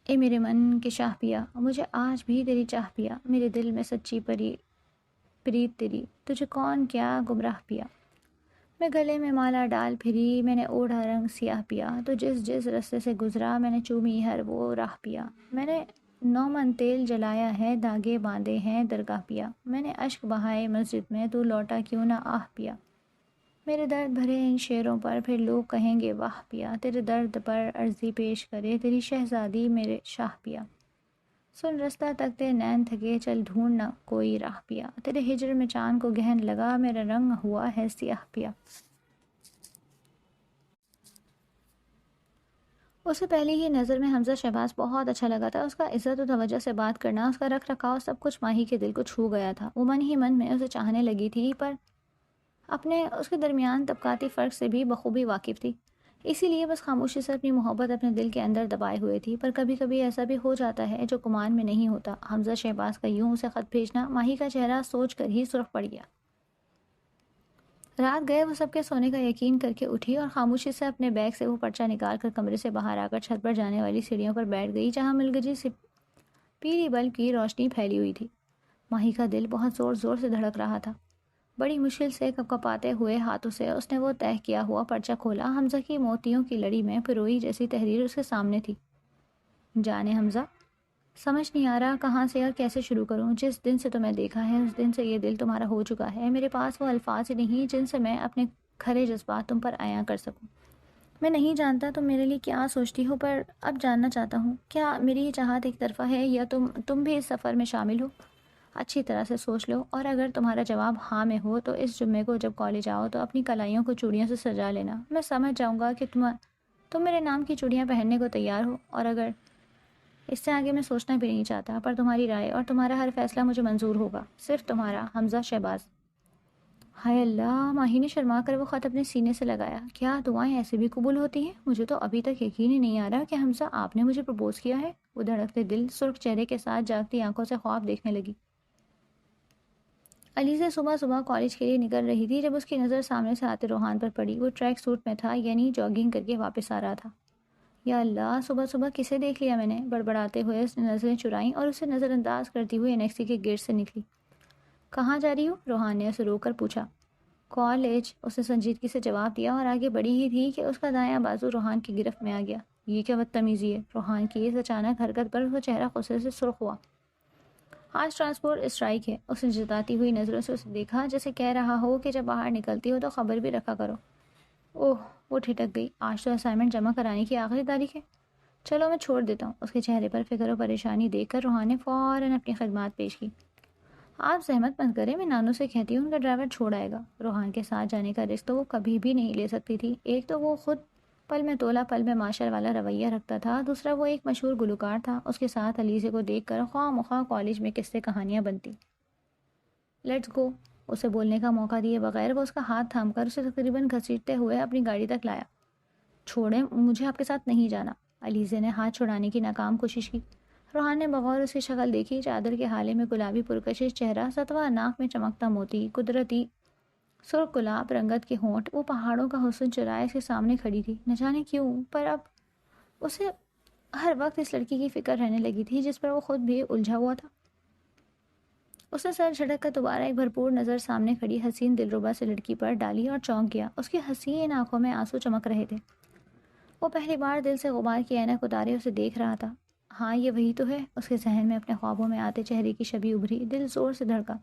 اے میرے من کے شاہ پیا، مجھے آج بھی تیری چاہ پیا، میرے دل میں سچی پریت تیری، تجھے کون کیا گمراہ پیا۔ میں گلے میں مالا ڈال پھری، میں نے اوڑھا رنگ سیاہ پیا، تو جس جس رستے سے گزرا میں نے چومی ہر وہ راہ پیا۔ میں نے 9 من تیل جلایا ہے، دھاگے باندھے ہیں درگاہ پیا، میں نے اشک بہائے مسجد میں، تو لوٹا کیوں نہ آہ پیا۔ میرے درد بھرے ان شعروں پر پھر لوگ کہیں گے واہ پیا، تیرے درد پر عرضی پیش کرے تیری شہزادی میرے شاہ پیا۔ سن رستہ تکتے نین تھکے، چل ڈھونڈ نہ کوئی راہ پیا، تیرے ہجر میں چاند کو گہن لگا، میرا رنگ ہوا ہے سیاہ پیا۔ اسے پہلی ہی نظر میں حمزہ شہباز بہت اچھا لگا تھا۔ اس کا عزت و توجہ سے بات کرنا، اس کا رکھ رکھاؤ، سب کچھ ماہی کے دل کو چھو گیا تھا۔ وہ من ہی من میں اسے چاہنے لگی تھی، پر اپنے اس کے درمیان طبقاتی فرق سے بھی بخوبی واقف تھی، اسی لیے بس خاموشی سے اپنی محبت اپنے دل کے اندر دبائے ہوئے تھی۔ پر کبھی کبھی ایسا بھی ہو جاتا ہے جو گمان میں نہیں ہوتا۔ حمزہ شہباز کا یوں اسے خط بھیجنا، ماہی کا چہرہ سوچ کر ہی سرخ پڑ گیا۔ رات گئے وہ سب کے سونے کا یقین کر کے اٹھی اور خاموشی سے اپنے بیگ سے وہ پرچہ نکال کر کمرے سے باہر آ کر چھت پر جانے والی سیڑھیوں پر بیٹھ گئی، جہاں ملگجی سے پیلی بلب کی روشنی پھیلی ہوئی تھی۔ ماہی کا دل بہت زور زور سے دھڑک رہا تھا۔ بڑی مشکل سے کپکپاتے ہوئے ہاتھوں سے اس نے وہ طے کیا ہوا پرچہ کھولا۔ حمزہ کی موتیوں کی لڑی میں پروئی جیسی تحریر اس کے سامنے تھی۔ جانے حمزہ، سمجھ نہیں آ رہا کہاں سے اور کیسے شروع کروں۔ جس دن سے تمہیں دیکھا ہے اس دن سے یہ دل تمہارا ہو چکا ہے۔ میرے پاس وہ الفاظ ہی نہیں جن سے میں اپنے کھرے جذبات تم پر عیاں کر سکوں۔ میں نہیں جانتا تم میرے لیے کیا سوچتی ہو، پر اب جاننا چاہتا ہوں، کیا میری یہ چاہت ایک طرفہ ہے یا تم بھی اس سفر میں شامل ہو؟ اچھی طرح سے سوچ لو، اور اگر تمہارا جواب ہاں میں ہو تو اس جمعے کو جب کالج آؤ تو اپنی کلائیوں کو چوڑیوں سے سجا لینا۔ میں سمجھ جاؤں گا کہ تم میرے نام کی چوڑیاں پہننے کو تیار ہو، اور اگر اس سے آگے میں سوچنا بھی نہیں چاہتا، پر تمہاری رائے اور تمہارا ہر فیصلہ مجھے منظور ہوگا۔ صرف تمہارا حمزہ شہباز۔ ہائے اللہ! ماہی نے شرما کر وہ خط اپنے سینے سے لگایا۔ کیا دعائیں ایسے بھی قبول ہوتی ہیں؟ مجھے تو ابھی تک یقین ہی نہیں آ رہا کہ حمزہ آپ نے مجھے پرپوز کیا ہے۔ وہ دھڑکتے دل، سرخ چہرے کے ساتھ جاگتی آنکھوں سے خواب دیکھنے لگی۔ علیزہ صبح صبح کالج کے لیے نکل رہی تھی جب اس کی نظر سامنے سے آتے روحان پر پڑی۔ وہ ٹریک سوٹ میں تھا، یعنی جاگنگ کر کے واپس آ رہا تھا۔ یا اللہ! صبح صبح کسے دیکھ لیا میں نے؟ بڑبڑاتے ہوئے اس نے نظریں چرائیں اور اسے نظر انداز کرتی ہوئی انیکسی کے گیٹ سے نکلی۔ کہاں جا رہی ہو؟ روحان نے اسے روک کر پوچھا۔ کالج، اس نے سنجیدگی سے جواب دیا اور آگے بڑھی ہی تھی کہ اس کا دایاں بازو روحان کی گرفت میں آ گیا۔ یہ کیا بدتمیزی ہے؟ روحان کی اس اچانک حرکت پر وہ چہرہ غصے سے سرخ ہوا۔ آج ٹرانسپورٹ اسٹرائک ہے۔ اس نے جتاتی ہوئی نظروں سے اسے دیکھا، جیسے کہہ رہا ہو کہ جب باہر نکلتی ہو تو خبر بھی رکھا کرو۔ اوہ! وہ ٹھٹک گئی۔ آج تو اسائنمنٹ جمع کرانے کی آخری تاریخ ہے۔ چلو میں چھوڑ دیتا ہوں۔ اس کے چہرے پر فکر و پریشانی دیکھ کر روحان نے فوراً اپنی خدمات پیش کی۔ آپ زحمت مت کریں، میں نانو سے کہتی ہوں ان کا ڈرائیور چھوڑ آئے گا۔ روحان کے ساتھ جانے کا رسک تو وہ کبھی بھی نہیں لے سکتی تھی۔ ایک تو وہ خود پل میں تولا پل میں ماشر والا رویہ رکھتا تھا، دوسرا وہ ایک مشہور گلوکار تھا۔ اس کے ساتھ علیزے کو دیکھ کر خواہ مخواہ کالج میں قصے کہانیاں بنتی۔ Let's go! اسے بولنے کا موقع دیے بغیر وہ اس کا ہاتھ تھام کر اسے تقریباً گھسیٹتے ہوئے اپنی گاڑی تک لایا۔ چھوڑیں، مجھے آپ کے ساتھ نہیں جانا۔ علیزے نے ہاتھ چھڑانے کی ناکام کوشش کی۔ روحان نے بغور اس کی شکل دیکھی، چادر کے حالے میں گلابی پرکشش چہرہ، ستوہ ناک میں چمکتا موتی، قدرتی سرخ گلاب رنگت کے ہونٹ، وہ پہاڑوں کا حسن چرائے اس کے سامنے کھڑی تھی۔ نہ جانے کیوں، پر اب اسے ہر وقت اس لڑکی کی فکر رہنے لگی تھی جس پر وہ خود بھی الجھا ہوا تھا۔ اس نے سر جھٹک کر دوبارہ ایک بھرپور نظر سامنے کھڑی حسین دلربا سے لڑکی پر ڈالی اور چونک گیا۔ اس کی حسین آنکھوں میں آنسو چمک رہے تھے۔ وہ پہلی بار دل سے غبار کی اینک اتارے اسے دیکھ رہا تھا۔ ہاں، یہ وہی تو ہے۔ اس کے ذہن میں اپنے خوابوں میں آتے چہرے کی شبیہ ابھری، دل زور سے دھڑکا۔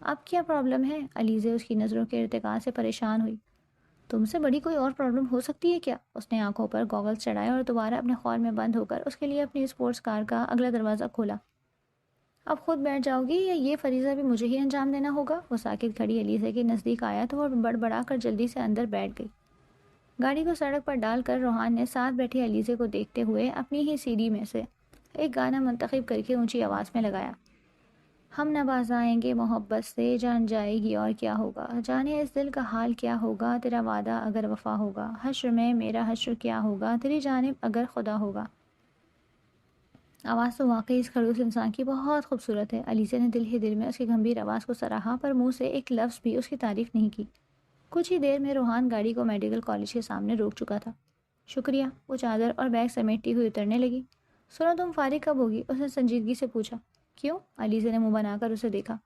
اب کیا پرابلم ہے؟ علیزے اس کی نظروں کے ارتقاء سے پریشان ہوئی۔ تم سے بڑی کوئی اور پرابلم ہو سکتی ہے کیا؟ اس نے آنکھوں پر گوگلز چڑھائے اور دوبارہ اپنے خور میں بند ہو کر اس کے لیے اپنی اسپورٹس کار کا اگلا دروازہ کھولا۔ اب خود بیٹھ جاؤ گی یا یہ فریضہ بھی مجھے ہی انجام دینا ہوگا؟ وہ ساکت کھڑی علیزے کے نزدیک آیا تو وہ بڑبڑا کر جلدی سے اندر بیٹھ گئی۔ گاڑی کو سڑک پر ڈال کر روحان نے ساتھ بیٹھی علیزے کو دیکھتے ہوئے اپنی ہی سی ڈی میں سے ایک گانا منتخب کر کے اونچی آواز میں لگایا۔ ہم نواز آئیں گے محبت سے، جان جائے گی اور کیا ہوگا، جانے اس دل کا حال کیا ہوگا، تیرا وعدہ اگر وفا ہوگا، حشر میں میرا حشر کیا ہوگا، تیری جانب اگر خدا ہوگا۔ آواز تو واقعی اس خڑوس انسان کی بہت خوبصورت ہے۔ علیزہ نے دل ہی دل میں اس کی گمبھیر آواز کو سراہا، پر منہ سے ایک لفظ بھی اس کی تعریف نہیں کی۔ کچھ ہی دیر میں روحان گاڑی کو میڈیکل کالج کے سامنے روک چکا تھا۔ شکریہ! وہ چادر اور بیگ سمیٹتی ہوئی اترنے لگی۔ سنو تم فارغ کب ہوگی؟ اس نے سنجیدگی سے پوچھا۔ کیوں؟ علیزہ نے منہ بنا کر اسے دیکھا۔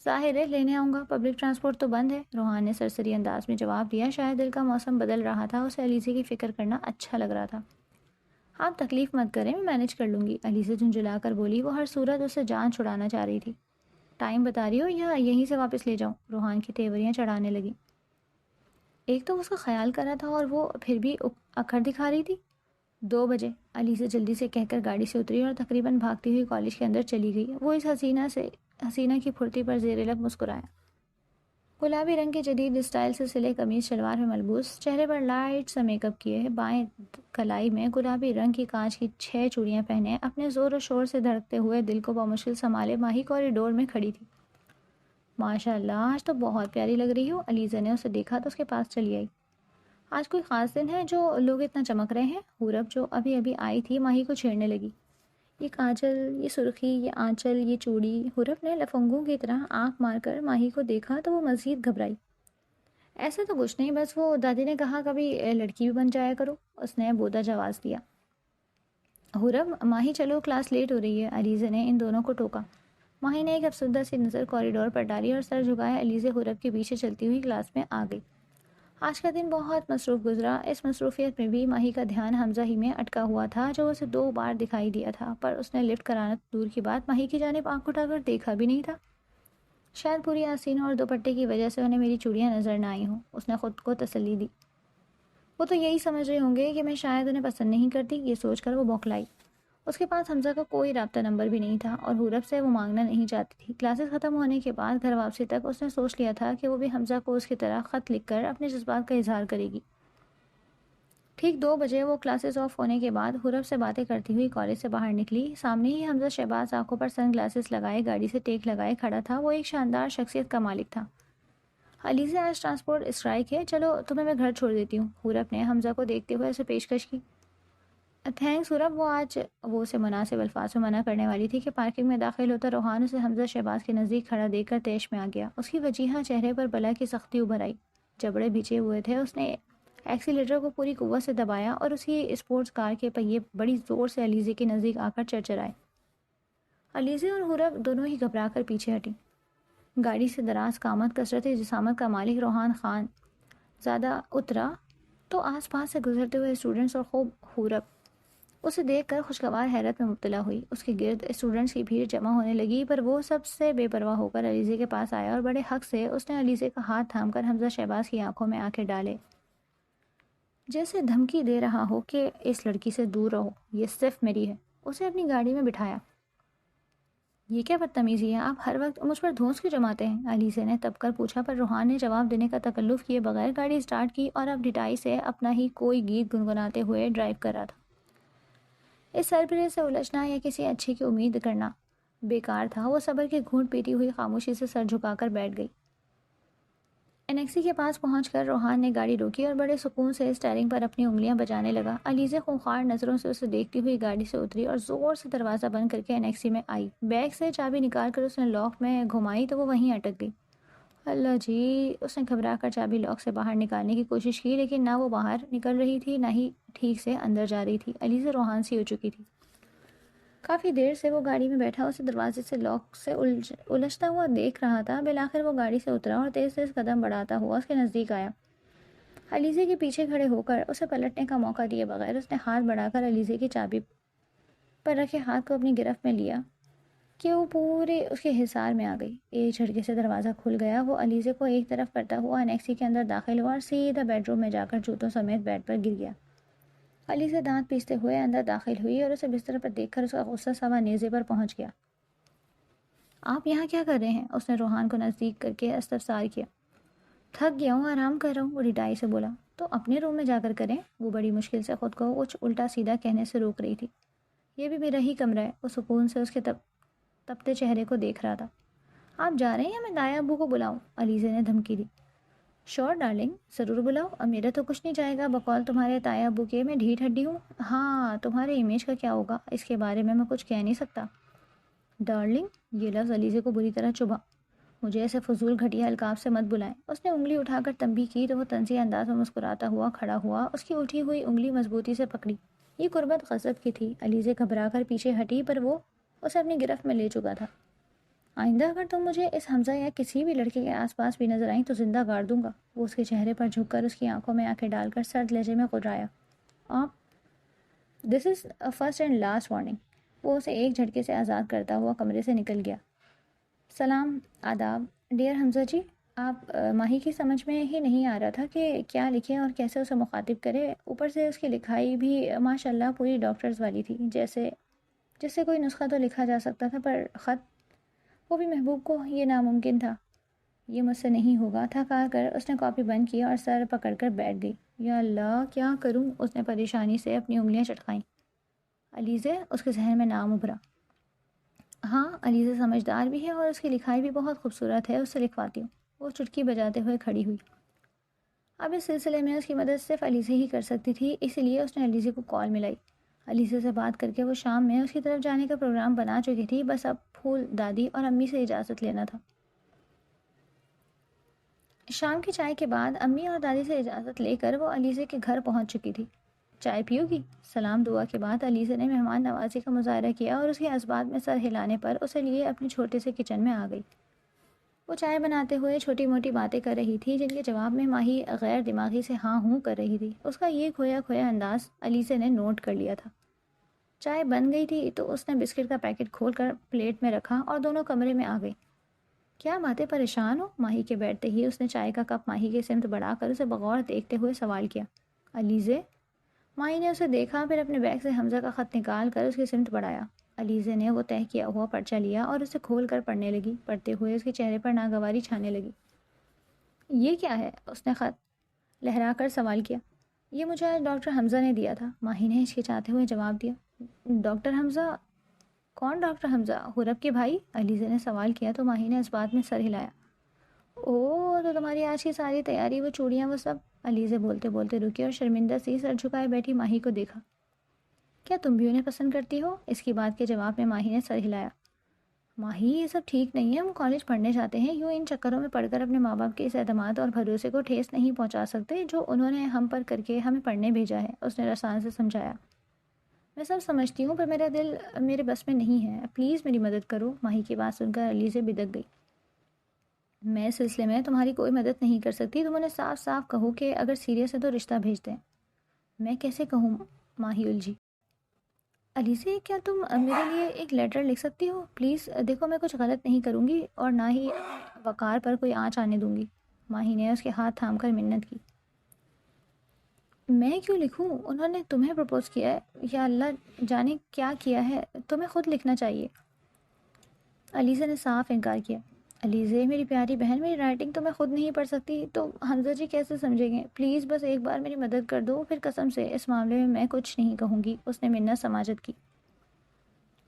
ظاہر ہے لینے آؤں گا، پبلک ٹرانسپورٹ تو بند ہے، روحان نے سرسری انداز میں جواب دیا۔ شاید دل کا موسم بدل رہا تھا، اسے علیزہ کی فکر کرنا اچھا لگ رہا تھا۔ آپ تکلیف مت کریں، میں مینج کر لوں گی، علیزہ جھنجھلا کر بولی۔ وہ ہر صورت اسے جان چھڑانا چاہ رہی تھی۔ ٹائم بتا رہی ہو یا یہیں سے واپس لے جاؤں؟ روحان کی تیوریاں چڑھانے لگی۔ ایک تو اس کا خیال کرا تھا اور وہ پھر بھی اکڑ دکھا رہی تھی۔ 2 بجے، علیزہ جلدی سے کہہ کر گاڑی سے اتری اور تقریباً بھاگتی ہوئی کالج کے اندر چلی گئی۔ وہ اس حسینہ کی پھرتی پر زیر لب مسکرایا۔ گلابی رنگ کے جدید اسٹائل سے سلے قمیض شلوار میں ملبوس، چہرے پر لائٹ سا میک اپ کیے، بائیں کلائی میں گلابی رنگ کی کانچ کی 6 چوڑیاں پہنے، اپنے زور و شور سے دھڑکتے ہوئے دل کو بمشکل سنبھالے ماہی کوریڈور میں کھڑی تھی۔ ماشاء اللہ، آج تو بہت پیاری لگ رہی ہو، علیزہ نے اسے دیکھا تو اس کے پاس چلی آئی۔ آج کوئی خاص دن ہے جو لوگ اتنا چمک رہے ہیں؟ حورب جو ابھی ابھی آئی تھی ماہی کو چھیڑنے لگی۔ یہ کاجل، یہ سرخی، یہ آنچل، یہ چوڑی۔ حورب نے لفنگوں کی طرح آنکھ مار کر ماہی کو دیکھا تو وہ مزید گھبرائی۔ ایسا تو کچھ نہیں، بس وہ دادی نے کہا کبھی لڑکی بھی بن جایا کرو، اس نے بودا جواز دیا۔ حورب، ماہی چلو، کلاس لیٹ ہو رہی ہے، علیزہ نے ان دونوں کو ٹوکا۔ ماہی نے ایک افسردہ سی نظر کوریڈور پر ڈالی اور سر جھکایا علیزہ حورب کے پیچھے چلتی ہوئی کلاس میں آ گئی۔ آج کا دن بہت مصروف گزرا۔ اس مصروفیت میں بھی ماہی کا دھیان حمزہ ہی میں اٹکا ہوا تھا جو اسے 2 بار دکھائی دیا تھا، پر اس نے لفٹ کرانا دور کی بات ماہی کی جانب آنکھ اٹھا کر دیکھا بھی نہیں تھا۔ شاید پوری آستینوں اور دوپٹے کی وجہ سے انہیں میری چوڑیاں نظر نہ آئی ہوں، اس نے خود کو تسلی دی۔ وہ تو یہی سمجھ رہے ہوں گے کہ میں شاید انہیں پسند نہیں کرتی، یہ سوچ کر وہ بوکھلائی۔ اس کے پاس حمزہ کا کوئی رابطہ نمبر بھی نہیں تھا اور حورب سے وہ مانگنا نہیں چاہتی تھی۔ کلاسز ختم ہونے کے بعد گھر واپسی تک اس نے سوچ لیا تھا کہ وہ بھی حمزہ کو اس کی طرح خط لکھ کر اپنے جذبات کا اظہار کرے گی۔ ٹھیک 2 بجے وہ کلاسز آف ہونے کے بعد حورب سے باتیں کرتی ہوئی کالج سے باہر نکلی۔ سامنے ہی حمزہ شہباز آنکھوں پر سن گلاسز لگائے گاڑی سے ٹیک لگائے کھڑا تھا۔ وہ ایک شاندار شخصیت کا مالک تھا۔ علیزہ، آج ٹرانسپورٹ اسٹرائک ہے، چلو تمہیں میں گھر چھوڑ دیتی ہوں، حورب نے حمزہ کو دیکھتے ہوئے اسے پیشکش کی۔ تھینکس حورب، وہ اسے مناسب الفاظ میں منع کرنے والی تھی کہ پارکنگ میں داخل ہوتا روحان اسے حمزہ شہباز کے نزدیک کھڑا دیکھ کر طیش میں آ گیا۔ اس کی وجیہہ چہرے پر بلا کی سختی ابھر آئی، جبڑے بھیجے ہوئے تھے۔ اس نے ایکسیلیٹر کو پوری قوت سے دبایا اور اسی اسپورٹس کار کے پہیے بڑی زور سے علیزہ کے نزدیک آ کر چرچرائے۔ علیزہ اور حورب دونوں ہی گھبرا کر پیچھے ہٹیں۔ گاڑی سے دراز قامت کثرت جسامت کا مالک روحان خان زیادہ اترا تو آس پاس سے گزرتے ہوئے اسٹوڈنٹس اور خوب حورب اسے دیکھ کر خوشگوار حیرت میں مبتلا ہوئی۔ اس کے گرد اسٹوڈنٹس کی بھیڑ جمع ہونے لگی، پر وہ سب سے بے پرواہ ہو کر علیزہ کے پاس آیا اور بڑے حق سے اس نے علیزہ کا ہاتھ تھام کر حمزہ شہباز کی آنکھوں میں آنکھیں ڈالے، جیسے دھمکی دے رہا ہو کہ اس لڑکی سے دور رہو، یہ صرف میری ہے۔ اسے اپنی گاڑی میں بٹھایا۔ یہ کیا بدتمیزی ہے، آپ ہر وقت مجھ پر دھونس کیوں جماتے ہیں؟ علیزہ نے تب کر پوچھا، پر روحان نے جواب دینے کا تکلف کیے بغیر گاڑی سٹارٹ کی اور اب ڈٹائی سے اپنا ہی کوئی گیت گنگناتے ہوئے ڈرائیو کر رہا تھا۔ اس سربرے سے الجھنا یا کسی اچھے کی امید کرنا بیکار تھا۔ وہ صبر کے گھونٹ پیتی ہوئی خاموشی سے سر جھکا کر بیٹھ گئی۔ انیکسی کے پاس پہنچ کر روحان نے گاڑی روکی اور بڑے سکون سے اسٹیئرنگ پر اپنی انگلیاں بجانے لگا۔ علیزہ خونخوار نظروں سے اسے دیکھتی ہوئی گاڑی سے اتری اور زور سے دروازہ بند کر کے انیکسی میں آئی۔ بیگ سے چابی نکال کر اس نے لاک میں گھمائی تو وہ وہیں اٹک گئی۔ اللہ جی، اس نے گھبرا کر چابی لاک سے باہر نکالنے کی کوشش کی، لیکن نہ وہ باہر نکل رہی تھی نہ ہی ٹھیک سے اندر جا رہی تھی۔ علیزہ روحان سی ہو چکی تھی۔ کافی دیر سے وہ گاڑی میں بیٹھا اسے دروازے سے لاک سے الجھتا ہوا دیکھ رہا تھا۔ بالآخر وہ گاڑی سے اترا اور تیز تیز قدم بڑھاتا ہوا اس کے نزدیک آیا۔ علیزہ کے پیچھے کھڑے ہو کر اسے پلٹنے کا موقع دیے بغیر اس نے ہاتھ بڑھا کر علیزہ کی چابی پر رکھے ہاتھ کو اپنی گرفت میں لیا کہ وہ پورے اس کے حصار میں آ گئی۔ ایک جھٹکے سے دروازہ کھل گیا۔ وہ علیزہ کو ایک طرف کرتا ہوا انیکسی کے اندر داخل ہوا اور سیدھا بیڈ روم میں جا کر جوتوں سمیت بیڈ پر گر گیا۔ علیزہ دانت پیستے ہوئے اندر داخل ہوئی اور اسے بستر پر دیکھ کر اس کا غصہ سوا نیزے پر پہنچ گیا۔ آپ یہاں کیا کر رہے ہیں؟ اس نے روحان کو نزدیک کر کے استفسار کیا۔ تھک گیا ہوں، آرام کر رہا ہوں، وہ ڈٹائی سے بولا۔ تو اپنے روم میں جا کر کریں، وہ بڑی مشکل سے خود کو کچھ الٹا سیدھا کہنے سے روک رہی تھی۔ یہ بھی میرا ہی کمرہ ہے، وہ سکون سے اس کے تپتے چہرے کو دیکھ رہا تھا۔ آپ جا رہے ہیں یا میں دایا ابو کو بلاؤں؟ علیزہ نے دھمکی دی۔ شور ڈارلنگ، ضرور بلاؤ، اب میرا تو کچھ نہیں جائے گا، بقول تمہارے تایا ابو کے میں ڈھیٹ ہڈی ہوں۔ ہاں، تمہارے امیج کا کیا ہوگا اس کے بارے میں کچھ کہہ نہیں سکتا۔ ڈارلنگ، یہ لفظ علیزہ کو بری طرح چبھا۔ مجھے ایسے فضول گھٹیا القاب سے مت بلائیں۔ اس نے انگلی اٹھا کر تنبیہ کی تو وہ طنزیہ انداز میں مسکراتا ہوا کھڑا ہوا، اس کی اٹھی ہوئی انگلی مضبوطی سے پکڑی۔ یہ قربت غضب کی تھی۔ علیزے گھبرا کر پیچھے ہٹی پر وہ اسے اپنی گرفت میں لے چکا تھا۔ آئندہ اگر تم مجھے اس حمزہ یا کسی بھی لڑکے کے آس پاس بھی نظر آئیں تو زندہ گاڑ دوں گا۔ وہ اس کے چہرے پر جھک کر اس کی آنکھوں میں آنکھیں ڈال کر سرد لہجے میں غرایا۔ آپ دس از فرسٹ اینڈ لاسٹ وارننگ۔ وہ اسے ایک جھٹکے سے آزاد کرتا ہوا کمرے سے نکل گیا۔ سلام، آداب ڈیئر حمزہ جی۔ آپ ماہی کی سمجھ میں ہی نہیں آ رہا تھا کہ کیا لکھے اور کیسے اسے مخاطب کرے۔ اوپر سے اس کی لکھائی بھی ماشاء اللہ پوری ڈاکٹرز والی تھی، جس سے کوئی نسخہ تو لکھا جا سکتا تھا، پر خط، وہ بھی محبوب کو، یہ ناممکن تھا۔ یہ مجھ سے نہیں ہوگا۔ تھکا کر اس نے کاپی بند کی اور سر پکڑ کر بیٹھ گئی۔ یا اللہ کیا کروں، اس نے پریشانی سے اپنی انگلیاں چٹکائیں۔ علیزے، اس کے ذہن میں نام ابھرا۔ ہاں، علیزے سمجھدار بھی ہے اور اس کی لکھائی بھی بہت خوبصورت ہے، اس سے لکھواتی ہوں۔ وہ چٹکی بجاتے ہوئے کھڑی ہوئی۔ اب اس سلسلے میں اس کی مدد صرف علیزے ہی کر سکتی تھی، اسی لیے اس نے علیزے کو کال ملائی۔ علیزے سے بات کر کے وہ شام میں اس کی طرف جانے کا پروگرام بنا چکی تھی، بس اب پھول دادی اور امی سے اجازت لینا تھا۔ شام کی چائے کے بعد امی اور دادی سے اجازت لے کر وہ علیزے کے گھر پہنچ چکی تھی۔ چائے پیو گی؟ سلام دعا کے بعد علیزے نے مہمان نوازی کا مظاہرہ کیا اور اس کے اسباب میں سر ہلانے پر اسے لیے اپنے چھوٹے سے کچن میں آ گئی۔ وہ چائے بناتے ہوئے چھوٹی موٹی باتیں کر رہی تھی جن کے جواب میں ماہی غیر دماغی سے ہاں ہوں کر رہی تھی۔ اس کا یہ کھویا کھویا انداز علیزے نے نوٹ کر لیا تھا۔ چائے بن گئی تھی تو اس نے بسکٹ کا پیکٹ کھول کر پلیٹ میں رکھا اور دونوں کمرے میں آ گئی۔ کیا باتیں، پریشان ہو؟ ماہی کے بیٹھتے ہی اس نے چائے کا کپ ماہی کے سمت بڑھا کر اسے بغور دیکھتے ہوئے سوال کیا۔ علیزے؟ ماہی نے اسے دیکھا، پھر اپنے بیگ سے حمزہ کا خط نکال کر اس کی سمت بڑھایا۔ علیزے نے وہ تہہ کیا ہوا پرچہ لیا اور اسے کھول کر پڑھنے لگی۔ پڑھتے ہوئے اس کے چہرے پر ناگواری چھانے لگی۔ یہ کیا ہے؟ اس نے خط لہرا کر سوال کیا۔ یہ مجھے آج ڈاکٹر حمزہ نے دیا تھا، ماہی نے ہچکچاتے ہوئے جواب دیا۔ ڈاکٹر حمزہ؟ کون ڈاکٹر حمزہ؟ حورب کے بھائی؟ علیزے نے سوال کیا تو ماہی نے اس بات میں سر ہلایا۔ اوہ، تو تمہاری آج کی ساری تیاری، وہ چوڑیاں، وہ سب؟ علیزے بولتے بولتے رکی اور شرمندہ سی سر جھکائے بیٹھی ماہی کو دیکھا۔ کیا تم بھی انہیں پسند کرتی ہو؟ اس کی بات کے جواب میں ماہی نے سر ہلایا۔ ماہی، یہ سب ٹھیک نہیں ہے، ہم کالج پڑھنے جاتے ہیں، یوں ان چکروں میں پڑھ کر اپنے ماں باپ کے اس اعتماد اور بھروسے کو ٹھیس نہیں پہنچا سکتے جو انہوں نے ہم پر کر کے ہمیں پڑھنے بھیجا ہے، اس نے رسان سے سمجھایا۔ میں سب سمجھتی ہوں پر میرا دل میرے بس میں نہیں ہے، پلیز میری مدد کرو۔ ماہی کی بات سن کر علیزے بدک گئی۔ میں اس سلسلے میں تمہاری کوئی مدد نہیں کر سکتی، تم انہیں صاف صاف کہو کہ اگر سیریس ہے تو رشتہ بھیج دیں۔ میں کیسے کہوں؟ ماہی الجھی۔ علیزے، کیا تم میرے لیے ایک لیٹر لکھ سکتی ہو پلیز؟ دیکھو، میں کچھ غلط نہیں کروں گی اور نہ ہی وقار پر کوئی آنچ آنے دوں گی۔ ماہی نے اس کے ہاتھ تھام کر منت کی۔ میں کیوں لکھوں؟ انہوں نے تمہیں پرپوز کیا ہے، یا اللہ جانے کیا کیا ہے، تمہیں خود لکھنا چاہیے۔ علیزے نے صاف انکار کیا۔ علیزے، میری پیاری بہن، میری رائٹنگ تو میں خود نہیں پڑھ سکتی، تو حمزہ جی کیسے سمجھیں گے؟ پلیز بس ایک بار میری مدد کر دو، پھر قسم سے اس معاملے میں کچھ نہیں کہوں گی، اس نے منت سماجت کی۔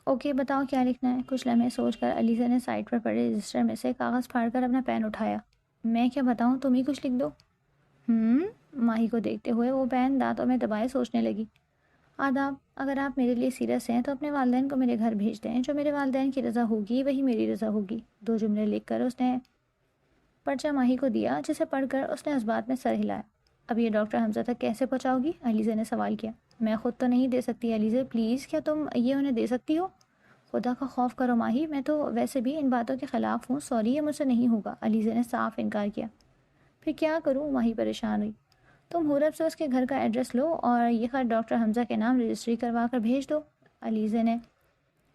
اوکے، بتاؤ کیا لکھنا ہے؟ کچھ لمحے سوچ کر علیزے نے سائٹ پر پڑے رجسٹر میں سے کاغذ پھاڑ کر اپنا پین اٹھایا۔ میں کیا بتاؤں، تم ہی کچھ لکھ دو۔ ماہی کو دیکھتے ہوئے وہ پین دانتوں میں دبائے سوچنے لگی۔ آداب، اگر آپ میرے لیے سیریس ہیں تو اپنے والدین کو میرے گھر بھیج دیں، جو میرے والدین کی رضا ہوگی وہی میری رضا ہوگی۔ 2 جملے لکھ کر اس نے پرچہ ماہی کو دیا، جسے پڑھ کر اس نے اس بات میں سر ہلایا۔ اب یہ ڈاکٹر حمزہ تک کیسے پہنچاؤ گی؟ علیزے نے سوال کیا۔ میں خود تو نہیں دے سکتی علیزے، پلیز کیا تم یہ انہیں دے سکتی ہو؟ خدا کا خوف کرو ماہی، میں تو ویسے بھی ان باتوں کے خلاف ہوں، سوری، یہ مجھ سے نہیں ہوگا۔ علیزے نے صاف انکار کیا۔ پھر کیا کروں؟ ماہی پریشان ہوئی۔ تم حورب سے اس کے گھر کا ایڈریس لو اور یہ خط ڈاکٹر حمزہ کے نام رجسٹری کروا کر بھیج دو، علیزے نے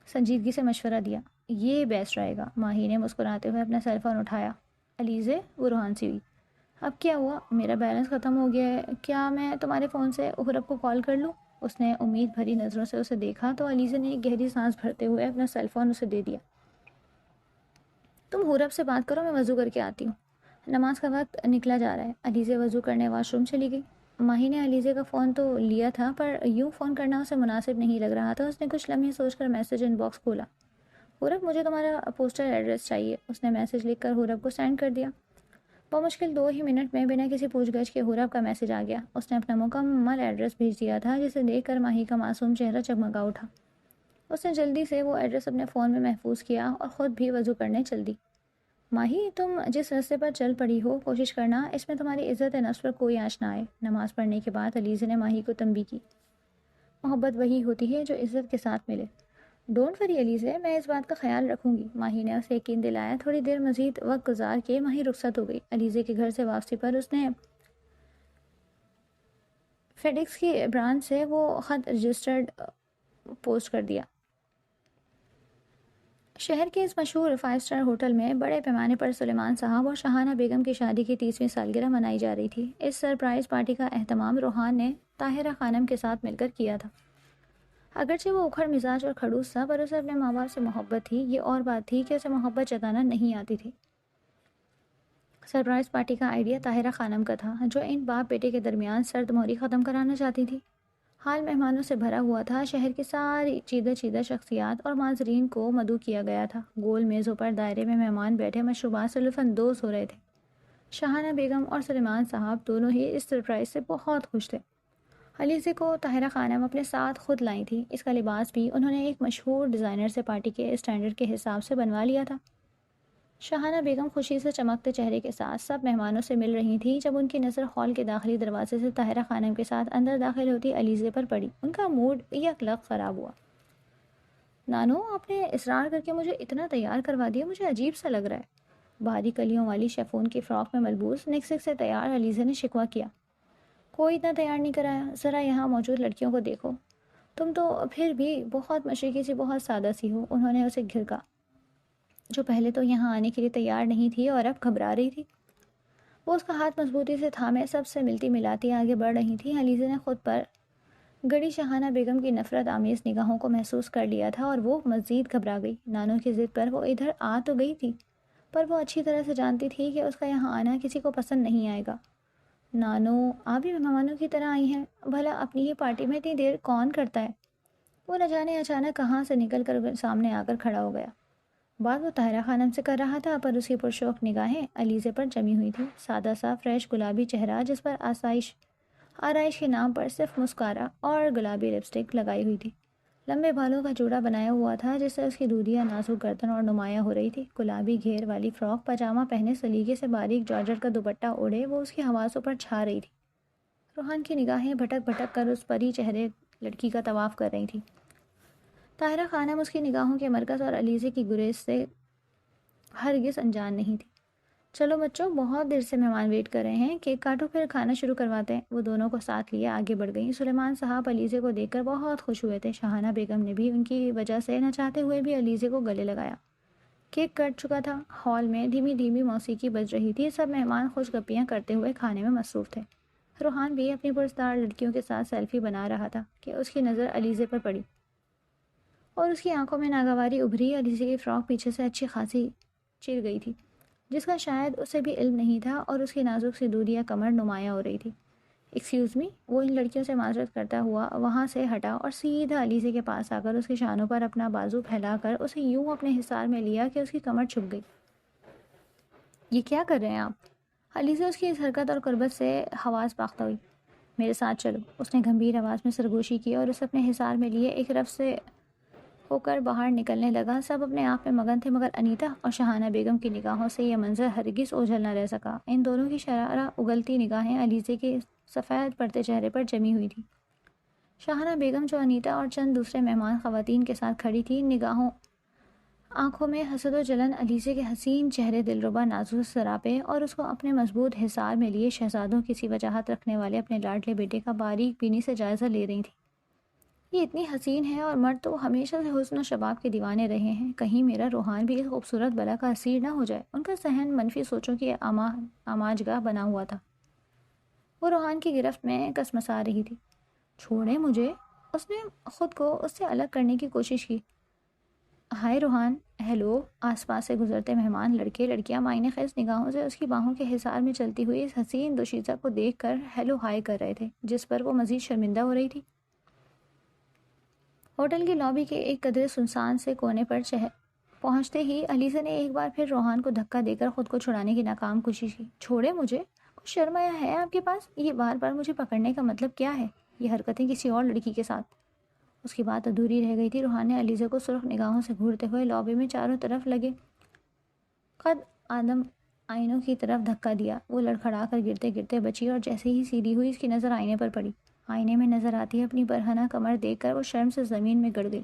سنجیدگی سے مشورہ دیا۔ یہ بیسٹ رہے گا۔ ماہی نے مسکراتے ہوئے اپنا سیل فون اٹھایا۔ علیزے، وہ روحان سی ہوئی۔ اب کیا ہوا؟ میرا بیلنس ختم ہو گیا ہے، کیا میں تمہارے فون سے حورب کو کال کر لوں؟ اس نے امید بھری نظروں سے اسے دیکھا تو علیزے نے ایک گہری سانس بھرتے ہوئے اپنا سیل فون اسے دے دیا۔ تم حورب سے بات کرو، میں وضو کر کے آتی ہوں، نماز کا وقت نکلا جا رہا ہے۔ علیزے وضو کرنے واش روم چلی گئی۔ ماہی نے علیزے کا فون تو لیا تھا پر یوں فون کرنا اسے مناسب نہیں لگ رہا تھا۔ اس نے کچھ لمحے سوچ کر میسج ان باکس کھولا۔ حورب، مجھے تمہارا پوسٹل ایڈریس چاہیے۔ اس نے میسج لکھ کر حورب کو سینڈ کر دیا۔ بمشکل 2 ہی منٹ میں بنا کسی پوچھ گچھ کے حورب کا میسج آ گیا۔ اس نے اپنا مکمل ایڈریس بھیج دیا تھا، جسے دیکھ کر ماہی کا معصوم چہرہ جگمگا اٹھا۔ اس نے جلدی سے وہ ایڈریس اپنے فون میں محفوظ کیا اور خود بھی وضو کرنے چل دی۔ ماہی، تم جس راستے پر چل پڑی ہو کوشش کرنا اس میں تمہاری عزت نفس پر کوئی آنچ نہ آئے۔ نماز پڑھنے کے بعد علیزے نے ماہی کو تنبیہ کی۔ محبت وہی ہوتی ہے جو عزت کے ساتھ ملے۔ ڈونٹ وری علیزے، میں اس بات کا خیال رکھوں گی، ماہی نے اسے یقین دلایا۔ تھوڑی دیر مزید وقت گزار کے ماہی رخصت ہو گئی۔ علیزے کے گھر سے واپسی پر اس نے فیڈیکس کی برانچ سے وہ خط رجسٹرڈ پوسٹ کر دیا۔ شہر کے اس مشہور 5 اسٹار ہوٹل میں بڑے پیمانے پر سلیمان صاحب اور شاہانہ بیگم کی شادی کی 30ویں سالگرہ منائی جا رہی تھی۔ اس سرپرائز پارٹی کا اہتمام روحان نے طاہرہ خانم کے ساتھ مل کر کیا تھا۔ اگرچہ وہ اکھڑ مزاج اور کھڑوس تھا، پر اسے اپنے ماں باپ سے محبت تھی۔ یہ اور بات تھی کہ اسے محبت جتانا نہیں آتی تھی۔ سرپرائز پارٹی کا آئیڈیا طاہرہ خانم کا تھا، جو ان باپ بیٹے کے درمیان سرد موری ختم کرانا چاہتی تھی۔ حال مہمانوں سے بھرا ہوا تھا۔ شہر کی ساری چیدہ شخصیات اور معزرین کو مدعو کیا گیا تھا۔ گول میزوں پر دائرے میں مہمان بیٹھے مشروبات سے لطف اندوز ہو رہے تھے۔ شاہانہ بیگم اور سلیمان صاحب دونوں ہی اس سرپرائز سے بہت خوش تھے۔ علیزے کو طاہرہ خانم اپنے ساتھ خود لائی تھی۔ اس کا لباس بھی انہوں نے ایک مشہور ڈیزائنر سے پارٹی کے اسٹینڈرڈ کے حساب سے بنوا لیا تھا۔ شاہانہ بیگم خوشی سے چمکتے چہرے کے ساتھ سب مہمانوں سے مل رہی تھی جب ان کی نظر ہال کے داخلی دروازے سے طاہرہ خانم کے ساتھ اندر داخل ہوتی علیزے پر پڑی۔ ان کا موڈ یک لگ خراب ہوا۔ نانو، آپ نے اصرار کر کے مجھے اتنا تیار کروا دیا، مجھے عجیب سا لگ رہا ہے۔ بھاری کلیوں والی شیفون کی فراک میں ملبوس نکسک سے تیار علیزے نے شکوہ کیا۔ کوئی اتنا تیار نہیں کرایا، ذرا یہاں موجود لڑکیوں کو دیکھو، تم تو پھر بھی بہت مشرقی سی، بہت سادہ سی ہو۔ انہوں نے اسے گھرکا، جو پہلے تو یہاں آنے کے لیے تیار نہیں تھی اور اب گھبرا رہی تھی۔ وہ اس کا ہاتھ مضبوطی سے تھامے سب سے ملتی ملاتی آگے بڑھ رہی تھی۔ علیزے نے خود پر گڑی شاہانہ بیگم کی نفرت آمیز نگاہوں کو محسوس کر لیا تھا اور وہ مزید گھبرا گئی۔ نانو کی ضد پر وہ ادھر آ تو گئی تھی، پر وہ اچھی طرح سے جانتی تھی کہ اس کا یہاں آنا کسی کو پسند نہیں آئے گا۔ نانو، آپ بھی مہمانوں کی طرح آئی ہیں، بھلا اپنی ہی پارٹی میں اتنی دیر کون کرتا ہے؟ وہ نہ جانے اچانک کہاں سے نکل کر سامنے آ کر کھڑا ہو گیا۔ بات وہ طاہرہ خانم سے کر رہا تھا، پر اس کی پرشوق نگاہیں علیزے پر جمی ہوئی تھی۔ سادہ سا فریش گلابی چہرہ، جس پر آرائش کے نام پر صرف مسکارا اور گلابی لپسٹک لگائی ہوئی تھی۔ لمبے بالوں کا جوڑا بنایا ہوا تھا جس سے اس کی دودھیاں نازک گردن اور نمایاں ہو رہی تھی۔ گلابی گھیر والی فراک پاجامہ پہنے، سلیقے سے باریک جارجٹ کا دوپٹہ اوڑھے وہ اس کی حواسوں پر چھا رہی تھی۔ روحان کی نگاہیں بھٹک بھٹک کر اس پری چہرے لڑکی کا طواف کر رہی تھی۔ طاہرہ خانم اس کی نگاہوں کے مرکز اور علیزے کی گریز سے ہرگز انجان نہیں تھی۔ چلو بچوں، بہت دیر سے مہمان ویٹ کر رہے ہیں، کیک کاٹو پھر کھانا شروع کرواتے ہیں۔ وہ دونوں کو ساتھ لیے آگے بڑھ گئیں۔ سلیمان صاحب علیزے کو دیکھ کر بہت خوش ہوئے تھے۔ شاہانہ بیگم نے بھی ان کی وجہ سے نہ چاہتے ہوئے بھی علیزے کو گلے لگایا۔ کیک کٹ چکا تھا۔ ہال میں دھیمی دھیمی موسیقی بج رہی تھی۔ سب مہمان خوش گپیاں کرتے ہوئے کھانے میں مصروف تھے۔ روحان بھی اپنی پرستار لڑکیوں کے ساتھ سیلفی بنا رہا تھا کہ اس کی نظر علیزے پر پڑی اور اس کی آنکھوں میں ناگواری ابھری۔ علیزے کی فراک پیچھے سے اچھی خاصی چر گئی تھی، جس کا شاید اسے بھی علم نہیں تھا، اور اس کی نازک سی دودھیا کمر نمایاں ہو رہی تھی۔ ایکسکیوز می، وہ ان لڑکیوں سے معذرت کرتا ہوا وہاں سے ہٹا اور سیدھا علیزے کے پاس آ کر اس کی شانوں پر اپنا بازو پھیلا کر اسے یوں اپنے حصار میں لیا کہ اس کی کمر چھپ گئی۔ یہ کیا کر رہے ہیں آپ؟ علیزہ اس کی اس حرکت اور قربت سے حواس باختہ ہوئی۔ میرے ساتھ چلو، اس نے گھمبیر آواز میں سرگوشی کی اور اسے اپنے حصار میں لیے ایک رف سے ہو کر باہر نکلنے لگا۔ سب اپنے آپ میں مگن تھے، مگر انیتا اور شاہانہ بیگم کی نگاہوں سے یہ منظر ہرگز اوجھل نہ رہ سکا۔ ان دونوں کی شرارہ اگلتی نگاہیں علیزے کے سفید پڑتے چہرے پر جمی ہوئی تھی۔ شاہانہ بیگم، جو انیتا اور چند دوسرے مہمان خواتین کے ساتھ کھڑی تھی، آنکھوں میں حسد و جلن علیزے کے حسین چہرے، دلربا نازک سراپے اور اس کو اپنے مضبوط حصار میں لیے شہزادوں کی سی وجاہت رکھنے والے اپنے لاڈلے بیٹے کا باریک بینی سے جائزہ لے رہی تھی۔ یہ اتنی حسین ہے، اور مرد تو ہمیشہ سے حسن و شباب کے دیوانے رہے ہیں، کہیں میرا روحان بھی اس خوبصورت بلا کا اسیر نہ ہو جائے۔ ان کا ذہن منفی سوچوں کی آماجگاہ بنا ہوا تھا۔ وہ روحان کی گرفت میں کسمسا رہی تھی۔ چھوڑے مجھے، اس نے خود کو اس سے الگ کرنے کی کوشش کی۔ ہائے روحان، ہیلو۔ آس پاس سے گزرتے مہمان، لڑکے لڑکیاں معنی خیز نگاہوں سے اس کی باہوں کے حصار میں چلتی ہوئی اس حسین دوشیزہ کو دیکھ کر ہیلو ہائے کر رہے تھے، جس پر وہ مزید شرمندہ ہو رہی تھی۔ ہوٹل کی لابی کے ایک قدرے سنسان سے کونے پر پہنچتے ہی علیزہ نے ایک بار پھر روحان کو دھکا دے کر خود کو چھڑانے کی ناکام کوشش کی۔ چھوڑے مجھے، کچھ شرم آیا ہے آپ کے پاس؟ یہ بار بار مجھے پکڑنے کا مطلب کیا ہے؟ یہ حرکتیں کسی اور لڑکی کے ساتھ؟ اس کی بات ادھوری رہ گئی تھی۔ روحان نے علیزہ کو سرخ نگاہوں سے گھورتے ہوئے لابی میں چاروں طرف لگے قد آدم آئینوں کی طرف دھکا دیا۔ وہ لڑکھڑا کر گرتے گرتے بچی، اور جیسے ہی سیدھی ہوئی اس کی نظر آئینے پر پڑی۔ آئینے میں نظر آتی اپنی برہنہ کمر دیکھ کر وہ شرم سے زمین میں گڑ گئی۔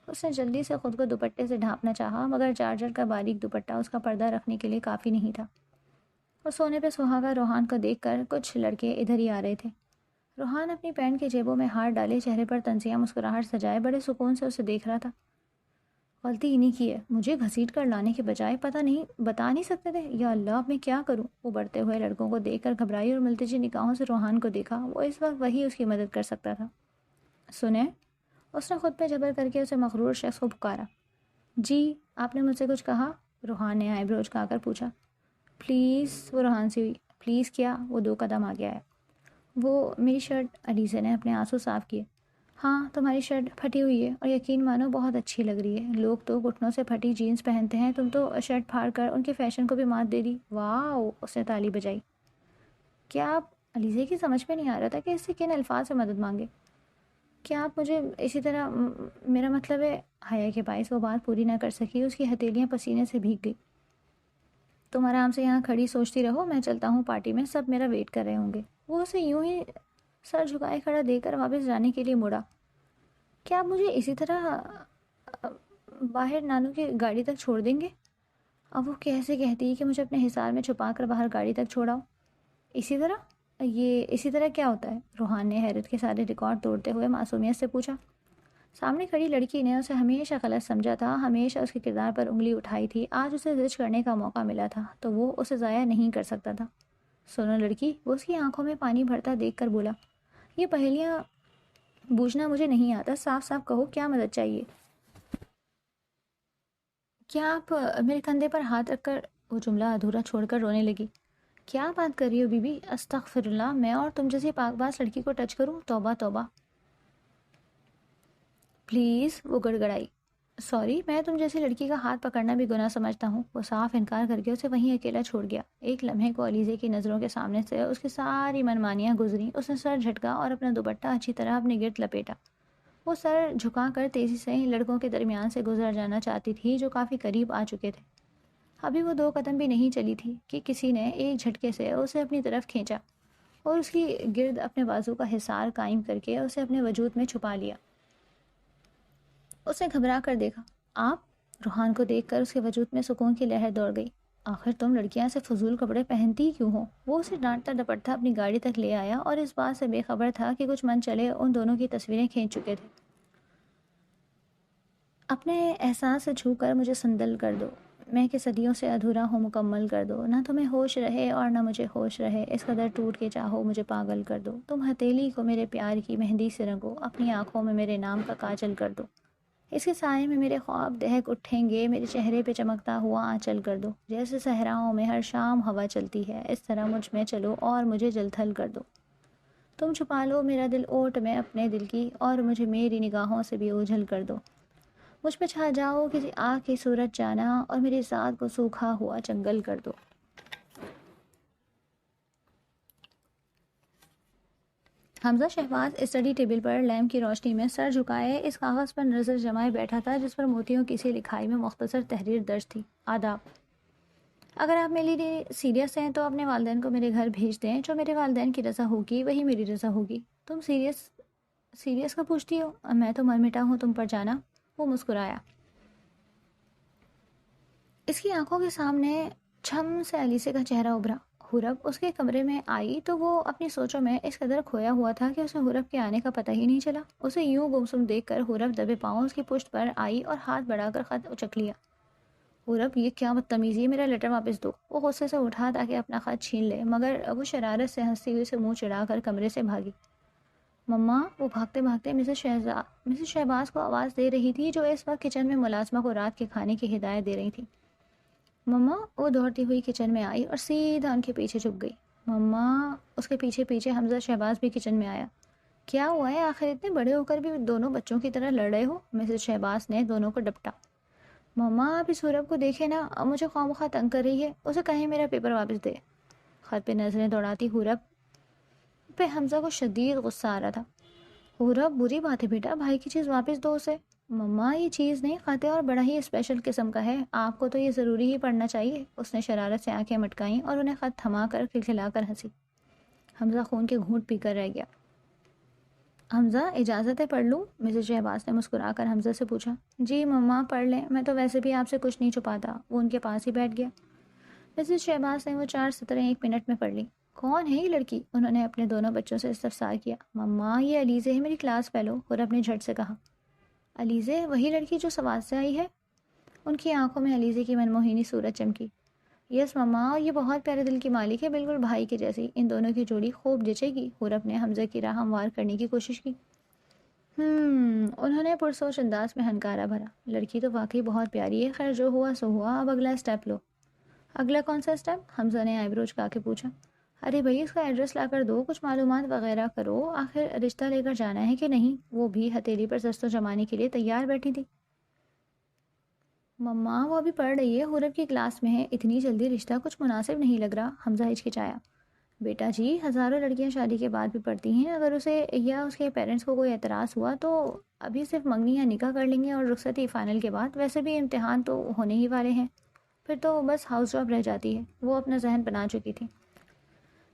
اس نے جلدی سے خود کو دوپٹے سے ڈھانپنا چاہا، مگر چارجر کا باریک دوپٹہ اس کا پردہ رکھنے کے لیے کافی نہیں تھا۔ وہ سونے پہ سہاگا روحان کو دیکھ کر کچھ لڑکے ادھر ہی آ رہے تھے۔ روحان اپنی پینٹ کی جیبوں میں ہاتھ ڈالے چہرے پر تنزیہ مسکراہٹ سجائے بڑے سکون سے اسے دیکھ رہا تھا۔ غلطی انہیں کی ہے، مجھے گھسیٹ کر لانے کے بجائے بتا نہیں سکتے تھے؟ یا اللہ، اب میں کیا کروں؟ وہ بڑھتے ہوئے لڑکوں کو دیکھ کر گھبرائی اور ملتجی نگاہوں سے روحان کو دیکھا۔ وہ اس وقت وہی اس کی مدد کر سکتا تھا۔ سنیں، اس نے خود پہ جبر کر کے اسے مغرور شخص کو پکارا۔ جی، آپ نے مجھ سے کچھ کہا؟ روحان نے آئی برو جھکا کر پوچھا۔ پلیز، وہ روحان سے ہوئی۔ پلیز کیا؟ وہ 2 قدم آگے آیا۔ وہ میری شرٹ، علیزہ نے اپنے آنسو صاف کیے۔ ہاں، تمہاری شرٹ پھٹی ہوئی ہے اور یقین مانو بہت اچھی لگ رہی ہے۔ لوگ تو گھٹنوں سے پھٹی جینز پہنتے ہیں، تم تو شرٹ پھاڑ کر ان کے فیشن کو بھی مات دے دی۔ واو، اس نے تالی بجائی۔ کیا آپ، علیزہ کی سمجھ میں نہیں آ رہا تھا کہ اس سے کن الفاظ سے مدد مانگے۔ کیا آپ مجھے اسی طرح، میرا مطلب ہے، حیا کے باعث وہ بات پوری نہ کر سکی، اس کی ہتھیلیاں پسینے سے بھیگ گئی۔ تم آرام سے یہاں کھڑی سوچتی رہو، میں چلتا ہوں، پارٹی میں سب میرا ویٹ کر رہے ہوں گے۔ وہ اسے یوں ہی سر جھکائے کھڑا دے کر واپس جانے کے لیے مڑا۔ کیا آپ مجھے اسی طرح باہر نانو کی گاڑی تک چھوڑ دیں گے؟ اب وہ کیسے کہتی کہ مجھے اپنے حصار میں چھپا کر باہر گاڑی تک چھوڑاؤ؟ اسی طرح؟ یہ اسی طرح کیا ہوتا ہے؟ روحان نے حیرت کے سارے ریکارڈ توڑتے ہوئے معصومیت سے پوچھا۔ سامنے کھڑی لڑکی نے اسے ہمیشہ غلط سمجھا تھا، ہمیشہ اس کے کردار پر انگلی اٹھائی تھی۔ آج اسے زج کرنے کا موقع ملا تھا تو وہ اسے ضائع نہیں کر سکتا تھا۔ سنو لڑکی، وہ اس کی آنکھوں میں پانی بھرتا دیکھ کر بولا، یہ پہیلیاں بوجھنا مجھے نہیں آتا، صاف صاف کہو کیا مدد چاہیے؟ کیا آپ میرے کندھے پر ہاتھ رکھ کر، وہ جملہ ادھورا چھوڑ کر رونے لگی۔ کیا بات کر رہی ہو بی بی؟ استغفر اللہ، میں اور تم جیسی پاک باز لڑکی کو ٹچ کروں؟ توبہ توبہ۔ پلیز، وہ گڑ گڑائی۔ سوری، میں تم جیسی لڑکی کا ہاتھ پکڑنا بھی گناہ سمجھتا ہوں۔ وہ صاف انکار کر کے اسے وہیں اکیلا چھوڑ گیا۔ ایک لمحے کو علیزے کی نظروں کے سامنے سے اس کی ساری منمانیاں گزری۔ اس نے سر جھٹکا اور اپنا دوپٹہ اچھی طرح اپنے گرد لپیٹا۔ وہ سر جھکا کر تیزی سے لڑکوں کے درمیان سے گزر جانا چاہتی تھی جو کافی قریب آ چکے تھے۔ ابھی وہ 2 قدم بھی نہیں چلی تھی کہ کسی نے ایک جھٹکے سے اسے اپنی طرف کھینچا اور اس کی گرد اپنے بازو کا حصار قائم کر کے اسے اپنے وجود میں چھپا لیا۔ اس نے گھبرا کر دیکھا۔ آپ؟ روحان کو دیکھ کر اس کے وجود میں سکون کی لہر دوڑ گئی۔ آخر تم لڑکیاں سے فضول کپڑے پہنتی کیوں ہو؟ وہ اسے ڈانٹتا ڈپٹتا اپنی گاڑی تک لے آیا اور اس بات سے بے خبر تھا کہ کچھ من چلے ان دونوں کی تصویریں کھینچ چکے تھے۔ اپنے احساس سے چھو کر مجھے سندل کر دو، میں کہ صدیوں سے ادھورا ہوں مکمل کر دو، نہ تمہیں ہوش رہے اور نہ مجھے ہوش رہے، اس قدر ٹوٹ کے چاہو مجھے پاگل کر دو، تم ہتھیلی کو میرے پیار کی مہندی سے رنگو، اپنی آنکھوں میں میرے نام کا کاجل کر دو، اس کے سائے میں میرے خواب دہک اٹھیں گے، میرے چہرے پہ چمکتا ہوا آنچل کر دو، جیسے صحراؤں میں ہر شام ہوا چلتی ہے اس طرح مجھ میں چلو اور مجھے جلتھل کر دو، تم چھپا لو میرا دل اوٹ میں اپنے دل کی اور مجھے میری نگاہوں سے بھی اوجھل کر دو، مجھ پہ چھا جاؤ کسی آگ کی صورت جانا اور میری ذات کو سوکھا ہوا جنگل کر دو۔ حمزہ شہباز اسٹڈی ٹیبل پر لیمپ کی روشنی میں سر جھکائے اس کاغذ پر نظر جمائے بیٹھا تھا جس پر موتیوں کی سی لکھائی میں مختصر تحریر درج تھی۔ آداب، اگر آپ میرے لیے سیریس ہیں تو اپنے والدین کو میرے گھر بھیج دیں، جو میرے والدین کی رضا ہوگی وہی میری رضا ہوگی۔ تم سیریس کا پوچھتی ہو؟ میں تو مرمٹا ہوں تم پر جانا۔ وہ مسکرایا۔ اس کی آنکھوں کے سامنے چھم سے علیسے کا چہرہ ابھرا۔ حورب اس کے کمرے میں آئی تو وہ اپنی سوچوں میں اس قدر کھویا ہوا تھا کہ اسے حورب کے آنے کا پتہ ہی نہیں چلا۔ اسے یوں گمسم دیکھ کر حورب دبے پاؤں اس کی پشت پر آئی اور ہاتھ بڑھا کر خط اچک لیا۔ حورب، یہ کیا بدتمیزی ہے، میرا لیٹر واپس دو۔ وہ غصے سے اٹھا تاکہ اپنا خط چھین لے، مگر وہ شرارت سے ہنستی ہوئی سے منہ چڑھا کر کمرے سے بھاگی۔ مما، وہ بھاگتے بھاگتے مسز شہباز کو آواز دے رہی تھی جو اس وقت کچن میں ملازمہ کو رات کے کھانے کی ہدایت دے رہی تھی۔ مما، وہ دوڑتی ہوئی کچن میں آئی اور سیدھا ان کے پیچھے چھپ گئی۔ مما، اس کے پیچھے پیچھے حمزہ شہباز بھی کچن میں آیا۔ کیا ہوا ہے آخر اتنے بڑے ہو کر بھی دونوں بچوں کی طرح لڑ رہے ہو؟ مسز شہباز نے دونوں کو ڈپٹا۔ مما، آپ اس حورب کو دیکھیں نا، اب مجھے خواہ مخواہ تنگ کر رہی ہے، اسے کہیں میرا پیپر واپس دے۔ خط پہ نظریں دوڑاتی حورب پہ حمزہ کو شدید غصہ آ رہا تھا۔ حورب، بری بات ہے بیٹا، بھائی کی چیز واپس دو اسے۔ مما، یہ چیز نہیں، خط ہے اور بڑا ہی اسپیشل قسم کا ہے، آپ کو تو یہ ضروری ہی پڑھنا چاہیے۔ اس نے شرارت سے آنکھیں مٹکائیں اور انہیں خط تھما کر کھلکھلا کر ہنسی۔ حمزہ خون کے گھونٹ پی کر رہ گیا۔ حمزہ اجازت ہے پڑھ لوں؟ مسز شہباز نے مسکرا کر حمزہ سے پوچھا۔ جی مما پڑھ لیں، میں تو ویسے بھی آپ سے کچھ نہیں چھپاتا۔ وہ ان کے پاس ہی بیٹھ گیا۔ مسز شہباز نے وہ 4 سطریں 1 منٹ میں پڑھ لی۔ کون ہے یہ لڑکی؟ انہوں نے اپنے دونوں بچوں سے استفسار کیا۔ مما یہ علیزے ہے، میری کلاس فیلو، اور اپنے جھٹ سے کہا۔ علیزے؟ وہی لڑکی جو سوات سے آئی ہے؟ ان کی آنکھوں میں علیزے کی منموہنی صورت چمکی۔ یس مما، اور یہ بہت پیارے دل کی مالک ہے، بالکل بھائی کے جیسی۔ ان دونوں کی جوڑی خوب جچے گی۔ حورب نے حمزہ کی راہ ہموار کرنے کی کوشش کی۔ انہوں نے پرسوچ انداز میں ہنکارا بھرا۔ لڑکی تو واقعی بہت پیاری ہے، خیر جو ہوا سو ہوا، اب اگلا اسٹیپ لو۔ اگلا کون سا اسٹیپ؟ حمزہ نے آئی برو چکا کے پوچھا۔ ارے بھائی اس کا ایڈریس لا کر دو، کچھ معلومات وغیرہ کرو، آخر رشتہ لے کر جانا ہے کہ نہیں؟ وہ بھی ہتھیلی پر سستو جمانے کے لیے تیار بیٹھی تھی۔ مما وہ ابھی پڑھ رہی ہے، حورب کی کلاس میں ہے، اتنی جلدی رشتہ کچھ مناسب نہیں لگ رہا۔ حمزہ ہچکچایا۔ بیٹا جی ہزاروں لڑکیاں شادی کے بعد بھی پڑھتی ہیں، اگر اسے یا اس کے پیرنٹس کو کوئی اعتراض ہوا تو ابھی صرف منگنی یا نکاح کر لیں گے اور رخصتی فائنل کے بعد، ویسے بھی امتحان تو ہونے ہی والے ہیں، پھر تو بس ہاؤس جاب رہ جاتی ہے۔ وہ اپنا ذہن بنا چکی تھی۔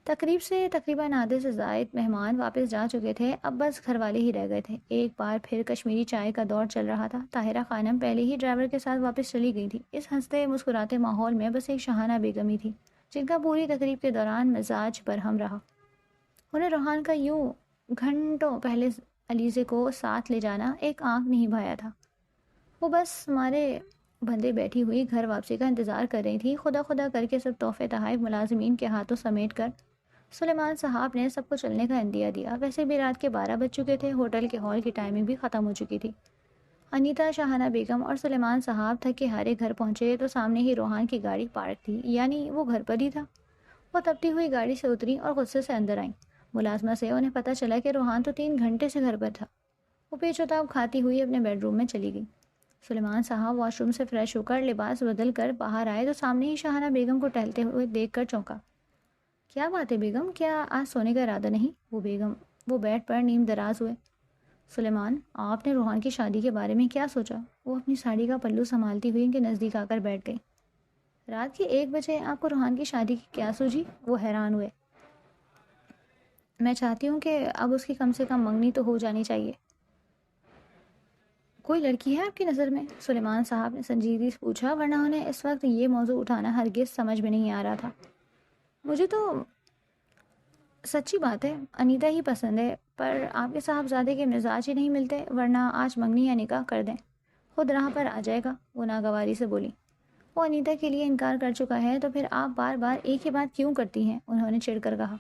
تقریب سے تقریباً آدھے سے زائد مہمان واپس جا چکے تھے، اب بس گھر والے ہی رہ گئے تھے۔ ایک بار پھر کشمیری چائے کا دور چل رہا تھا۔ طاہرہ خانم پہلے ہی ڈرائیور کے ساتھ واپس چلی گئی تھی۔ اس ہنستے مسکراتے ماحول میں بس ایک شاہانہ بیگم ہی تھی، جن کا پوری تقریب کے دوران مزاج برہم رہا۔ انہیں روحان کا یوں گھنٹوں پہلے علیزے کو ساتھ لے جانا ایک آنکھ نہیں بھایا تھا۔ وہ بس ہمارے بندے بیٹھی ہوئی گھر واپسی کا انتظار کر رہی تھی۔ خدا خدا کر کے سب تحفے تحائف ملازمین کے ہاتھوں سمیٹ کر سلیمان صاحب نے سب کو چلنے کا عندیہ دیا۔ ویسے بھی رات کے 12 بج چکے تھے، ہوٹل کے ہال کی ٹائمنگ بھی ختم ہو چکی تھی۔ انیتا، شاہانہ بیگم اور سلیمان صاحب تھکے ہارے گھر پہنچے تو سامنے ہی روحان کی گاڑی پارک تھی، یعنی وہ گھر پر ہی تھا۔ وہ تپتی ہوئی گاڑی سے اتری اور غصے سے اندر آئیں۔ ملازمہ سے انہیں پتہ چلا کہ روحان تو 3 گھنٹے سے گھر پر تھا۔ وہ پیچ و تاب کھاتی ہوئی اپنے بیڈ روم میں چلی گئی۔ سلیمان صاحب واش روم سے فریش ہو کر لباس بدل کر باہر آئے تو سامنے ہی شاہانہ بیگم کو ٹہلتے ہوئے دیکھ کر چونکا۔ کیا بات ہے بیگم، کیا آج سونے کا ارادہ نہیں؟ وہ بیڈ پر نیم دراز ہوئے۔ سلیمان، آپ نے روحان کی شادی کے بارے میں کیا سوچا؟ وہ اپنی ساڑی کا پلو سنبھالتی ہوئی ان کے نزدیک آ کر بیٹھ گئی۔ رات کے 1 بجے آپ کو روحان کی شادی کی کیا سوجی؟ وہ حیران ہوئے۔ میں چاہتی ہوں کہ اب اس کی کم سے کم منگنی تو ہو جانی چاہیے۔ کوئی لڑکی ہے آپ کی نظر میں؟ سلیمان صاحب نے سنجیدگی سے پوچھا، ورنہ انہیں اس وقت یہ موضوع اٹھانا ہرگز سمجھ میں نہیں آ رہا تھا۔ مجھے تو سچی بات ہے انیتا ہی پسند ہے، پر آپ کے صاحبزادے کے مزاج ہی نہیں ملتے، ورنہ آج منگنی یا نکاح کر دیں، خود راہ پر آ جائے گا۔ وہ ناگواری سے بولی۔ وہ انیتا کے لیے انکار کر چکا ہے تو پھر آپ بار بار ایک ہی بات کیوں کرتی ہیں؟ انہوں نے چڑھ کر کہا۔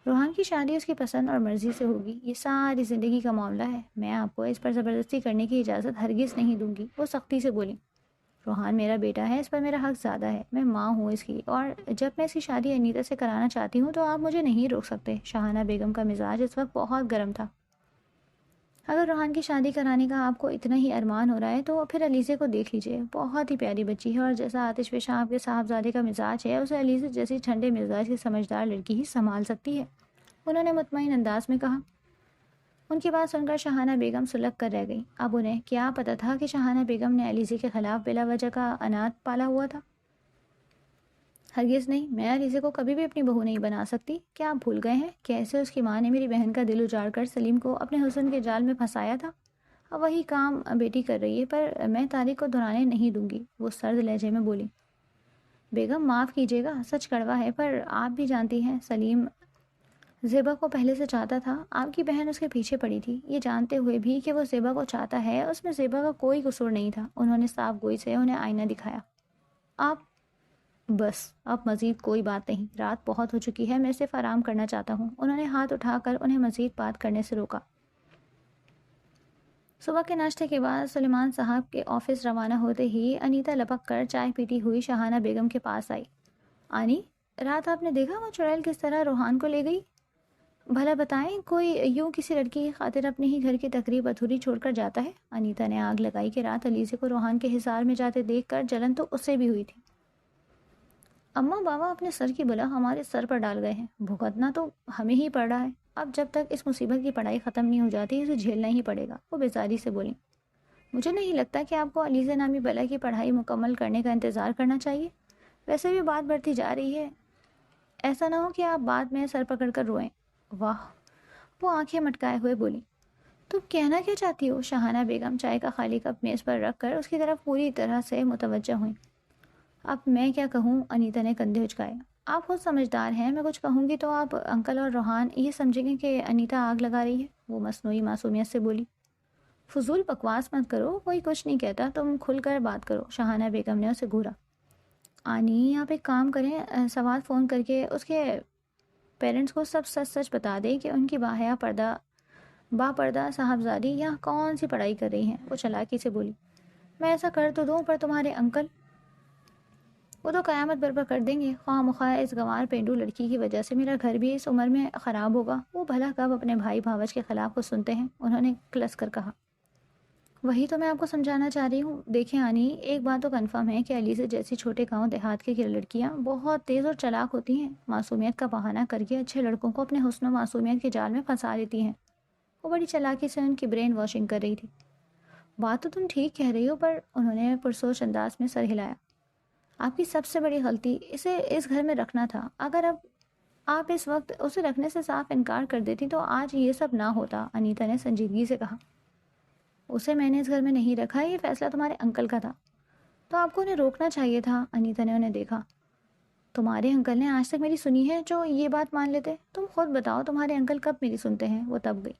روحان کی شادی اس کی پسند اور مرضی سے ہوگی، یہ ساری زندگی کا معاملہ ہے، میں آپ کو اس پر زبردستی کرنے کی اجازت ہرگز نہیں دوں گی۔ وہ سختی سے بولی۔ روحان میرا بیٹا ہے، اس پر میرا حق زیادہ ہے، میں ماں ہوں اس کی، اور جب میں اس کی شادی انیتا سے کرانا چاہتی ہوں تو آپ مجھے نہیں روک سکتے۔ شاہانہ بیگم کا مزاج اس وقت بہت گرم تھا۔ اگر روحان کی شادی کرانے کا آپ کو اتنا ہی ارمان ہو رہا ہے تو پھر علیزے کو دیکھ لیجئے، بہت ہی پیاری بچی ہے، اور جیسا آتش فشاں آپ کے صاحبزادے کا مزاج ہے، اسے علیزے جیسی ٹھنڈے مزاج کی سمجھدار لڑکی ہی سنبھال سکتی ہے، انہوں نے مطمئن انداز میں کہا۔ ان کی بات سن کر شاہانہ بیگم سلگ کر رہ گئی۔ اب انہیں کیا پتہ تھا کہ شاہانہ بیگم نے علیزے کے خلاف بلا وجہ کا انات پالا ہوا تھا؟ ہرگز نہیں، میں علیزے کو کبھی بھی اپنی بہو نہیں بنا سکتی۔ کیا آپ بھول گئے ہیں کیسے اس کی ماں نے میری بہن کا دل اجاڑ کر سلیم کو اپنے حسن کے جال میں پھنسایا تھا؟ اب وہی کام بیٹی کر رہی ہے، پر میں طارق کو دہرانے نہیں دوں گی، وہ سرد لہجے میں بولی۔ بیگم معاف کیجیے گا، سچ کڑوا ہے، پر آپ بھی جانتی ہیں سلیم زیبا کو پہلے سے چاہتا تھا، آپ کی بہن اس کے پیچھے پڑی تھی، یہ جانتے ہوئے بھی کہ وہ زیبا کو چاہتا ہے، اس میں زیبا کا کوئی قصور نہیں تھا۔ انہوں نے صاف گوئی سے انہیں آئینہ دکھایا۔ آپ بس، اب مزید کوئی بات نہیں، رات بہت ہو چکی ہے، میں صرف آرام کرنا چاہتا ہوں۔ انہوں نے ہاتھ اٹھا کر انہیں مزید بات کرنے سے روکا۔ صبح کے ناشتے کے بعد سلیمان صاحب کے آفس روانہ ہوتے ہی انیتا لپک کر چائے پیتی ہوئی شاہانہ بیگم کے پاس آئی۔ آنی، رات آپ نے دیکھا وہ چڑیل کس طرح روحان کو لے گئی؟ بھلا بتائیں، کوئی یوں کسی لڑکی کی خاطر اپنے ہی گھر کی تقریب ادھوری چھوڑ کر جاتا ہے؟ انیتا نے آگ لگائی کہ رات علیزے کو روحان کے حصار میں جاتے دیکھ کر جلن تو اسے بھی ہوئی تھی۔ اماں بابا اپنے سر کی بلا ہمارے سر پر ڈال گئے ہیں، بھگتنا تو ہمیں ہی پڑ رہا ہے، اب جب تک اس مصیبت کی پڑھائی ختم نہیں ہو جاتی اسے جھیلنا ہی پڑے گا، وہ بیزاری سے بولی۔ مجھے نہیں لگتا کہ آپ کو علیزہ نامی بلا کی پڑھائی مکمل کرنے کا انتظار کرنا چاہیے، ویسے بھی بات بڑھتی جا رہی ہے، ایسا نہ ہو کہ آپ بعد میں سر پکڑ کر روئیں۔ واہ، وہ آنکھیں مٹکائے ہوئے بولی۔ تم کہنا کیا چاہتی ہو؟ شاہانہ بیگم چائے کا خالی کپ میز پر رکھ کر اس کی طرف پوری طرح سے متوجہ ہوئیں۔ اب میں کیا کہوں؟ انیتا نے کندھے اچکائے۔ آپ خود سمجھدار ہیں، میں کچھ کہوں گی تو آپ انکل اور روحان یہ سمجھیں گے کہ انیتا آگ لگا رہی ہے، وہ مصنوعی معصومیت سے بولی۔ فضول بکواس مت کرو، کوئی کچھ نہیں کہتا، تم کھل کر بات کرو، شاہانہ بیگم نے اسے گھورا۔ آنی آپ ایک کام کریں، سوات فون کر کے اس کے پیرنٹس کو سب سچ سچ بتا دیں کہ ان کی با پردہ صاحبزادی یہاں کون سی پڑھائی کر رہی ہیں، وہ چلاکی سے بولی۔ میں ایسا کر تو دوں، پر تمہارے انکل وہ تو قیامت برپا کر دیں گے۔ خواہ مخواہ اس گنوار پینڈو لڑکی کی وجہ سے میرا گھر بھی اس عمر میں خراب ہوگا۔ وہ بھلا کب اپنے بھائی بھاوج کے خلاف کو سنتے ہیں، انہوں نے کلس کر کہا۔ وہی تو میں آپ کو سمجھانا چاہ رہی ہوں۔ دیکھیں آنی، ایک بات تو کنفرم ہے کہ علیزہ جیسی چھوٹے گاؤں دیہات کی لڑکیاں بہت تیز اور چلاک ہوتی ہیں، معصومیت کا بہانہ کر کے اچھے لڑکوں کو اپنے حسن و معصومیت کے جال میں پھنسا لیتی ہیں۔ وہ بڑی چلاکی سے ان کی برین واشنگ کر رہی تھی۔ بات تو تم ٹھیک کہہ رہی ہو، پر انہوں نے پرسوچ انداز میں سر ہلایا۔ آپ کی سب سے بڑی غلطی اسے اس گھر میں رکھنا تھا۔ اگر اب آپ اس وقت اسے رکھنے سے صاف انکار کر دیتی تو آج یہ سب نہ ہوتا، انیتا نے سنجیدگی سے کہا۔ اسے میں نے اس گھر میں نہیں رکھا، یہ فیصلہ تمہارے انکل کا تھا، تو آپ کو انہیں روکنا چاہیے تھا۔ انیتا نے انہیں دیکھا۔ تمہارے انکل نے آج تک میری سنی ہے جو یہ بات مان لیتے؟ تم خود بتاؤ تمہارے انکل کب میری سنتے ہیں؟ وہ تب گئی۔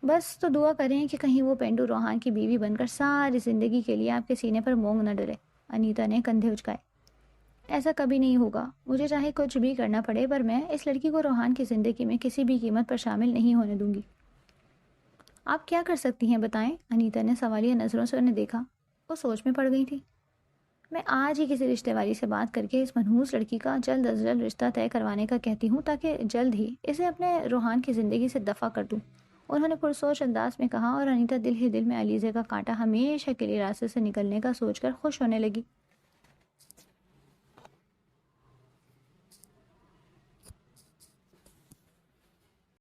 بس تو دعا کریں کہ کہیں وہ پینڈو روحان کی بیوی بن کر ساری زندگی کے لیے آپ کے سینے پر مونگ نہ ڈلے۔ انیتا نے کندھے اچکائے۔ ایسا کبھی نہیں ہوگا، مجھے چاہے کچھ بھی کرنا پڑے، پر میں اس لڑکی کو روحان کی زندگی میں کسی بھی قیمت پر شامل نہیں ہونے دوں گی۔ آپ کیا کر سکتی ہیں بتائیں؟ انیتا نے سوالیہ نظروں سے انہیں دیکھا۔ وہ سوچ میں پڑ گئی تھی۔ میں آج ہی کسی رشتے والی سے بات کر کے اس منحوس لڑکی کا جلد از جلد رشتہ طے کروانے کا کہتی ہوں، تاکہ جلد ہی اسے اپنے روحان کی زندگی سے دفع کر دوں، انہوں نے پرسوچ انداز میں کہا، اور انیتا دل ہی دل میں علیزے کا کانٹا ہمیشہ کے لیے راستے سے نکلنے کا سوچ کر خوش ہونے لگی۔